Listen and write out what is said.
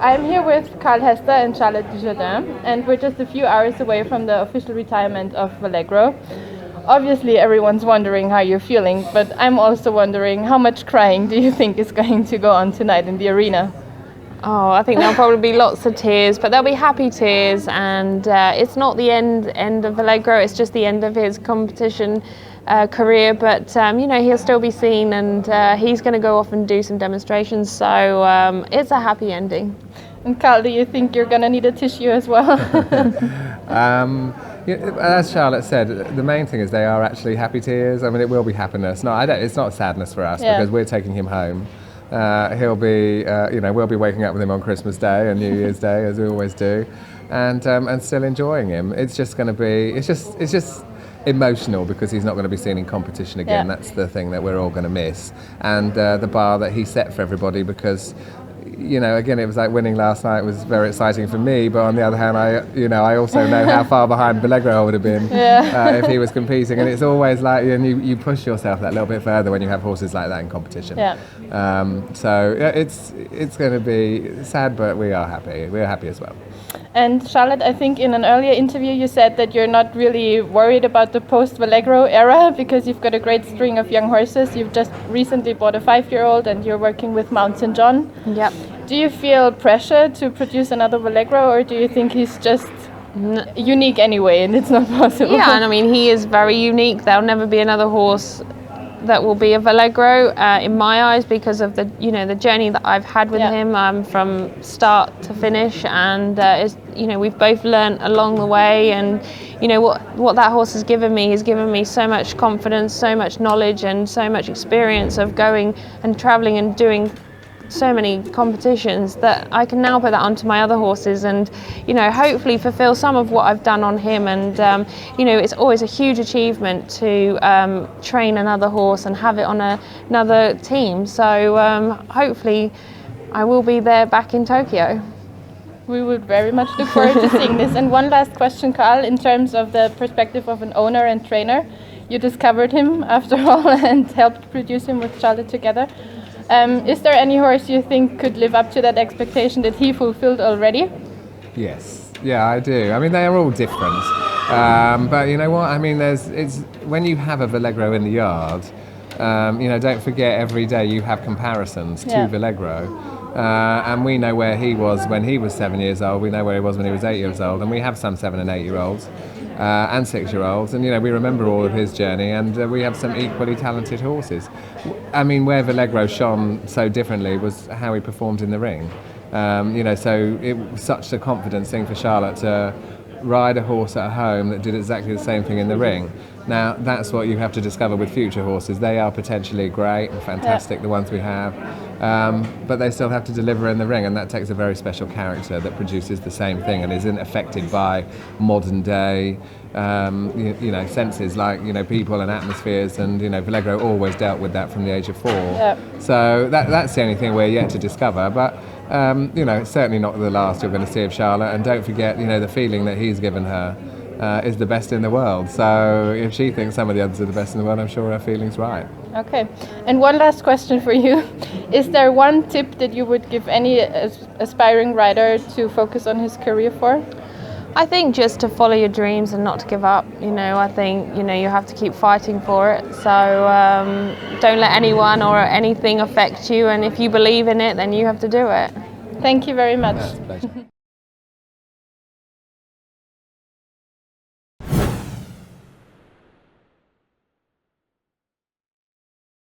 I'm here with Carl Hester and Charlotte Dujardin, and we're just a few hours away from the official retirement of VALEGRO. Obviously, everyone's wondering how you're feeling, but I'm also wondering how much crying do you think is going to go on tonight in the arena? Oh, I think there'll probably be lots of tears, but there'll be happy tears, and it's not the end of VALEGRO, it's just the end of his competition career, but he'll still be seen, and he's going to go off and do some demonstrations, so it's a happy ending. And Carl, do you think you're going to need a tissue as well? As Charlotte said, the main thing is they are actually happy tears. I mean, it will be happiness. No, it's not sadness for us because we're taking him home. He'll be, we'll be waking up with him on Christmas Day and New Year's Day as we always do, and still enjoying him. It's just going to be, it's just emotional because he's not going to be seen in competition again. That's the thing that we're all going to miss, and the bar that he set for everybody because. Again, it was like winning last night was very exciting for me, but on the other hand, I also know how far behind VALEGRO I would have been if he was competing, and it's always like, you push yourself that little bit further when you have horses like that in competition. It's going to be sad, but we are happy. We are happy as well. And Charlotte, I think in an earlier interview you said that you're not really worried about the post-VALEGRO era because you've got a great string of young horses. You've just recently bought a 5-year-old and you're working with Mount St. John. Yep. Do you feel pressure to produce another VALEGRO, or do you think he's just unique anyway and it's not possible? Yeah, and I mean, he is very unique. There'll never be another horse that will be a VALEGRO in my eyes because of the journey that I've had with him from start to finish, and we've both learnt along the way, and what that horse has given me. He's given me so much confidence, so much knowledge, and so much experience of going and travelling and doing so many competitions that I can now put that onto my other horses and hopefully fulfill some of what I've done on him, and it's always a huge achievement to train another horse and have it on another team, so hopefully I will be there back in Tokyo. We would very much look forward to seeing this. And one last question, Carl, in terms of the perspective of an owner and trainer, you discovered him after all and helped produce him with Charlotte together. Is there any horse you think could live up to that expectation that he fulfilled already? Yes, I do. I mean, they are all different, but you know what? I mean, it's when you have a VALEGRO in the yard, don't forget every day you have comparisons to VALEGRO, and we know where he was when he was 7 years old. We know where he was when he was 8 years old, and we have some 7 and 8 year olds. And 6-year-olds, and we remember all of his journey, and we have some equally talented horses. I mean, where VALEGRO shone so differently was how he performed in the ring. So it was such a confidence thing for Charlotte to ride a horse at home that did exactly the same thing in the ring. Now, that's what you have to discover with future horses. They are potentially great and fantastic, the ones we have, but they still have to deliver in the ring, and that takes a very special character that produces the same thing and isn't affected by modern day senses like people and atmospheres, and VALEGRO always dealt with that from the age of 4. So that's the only thing we're yet to discover, but it's certainly not the last you're going to see of Charlotte, and don't forget the feeling that he's given her is the best in the world. So if she thinks some of the others are the best in the world, I'm sure her feeling's right. Okay, and one last question for you. Is there one tip that you would give any aspiring rider to focus on his career for? I think just to follow your dreams and not to give up. I think you have to keep fighting for it, so don't let anyone or anything affect you, and if you believe in it, then you have to do it. Thank you very much. That's a pleasure.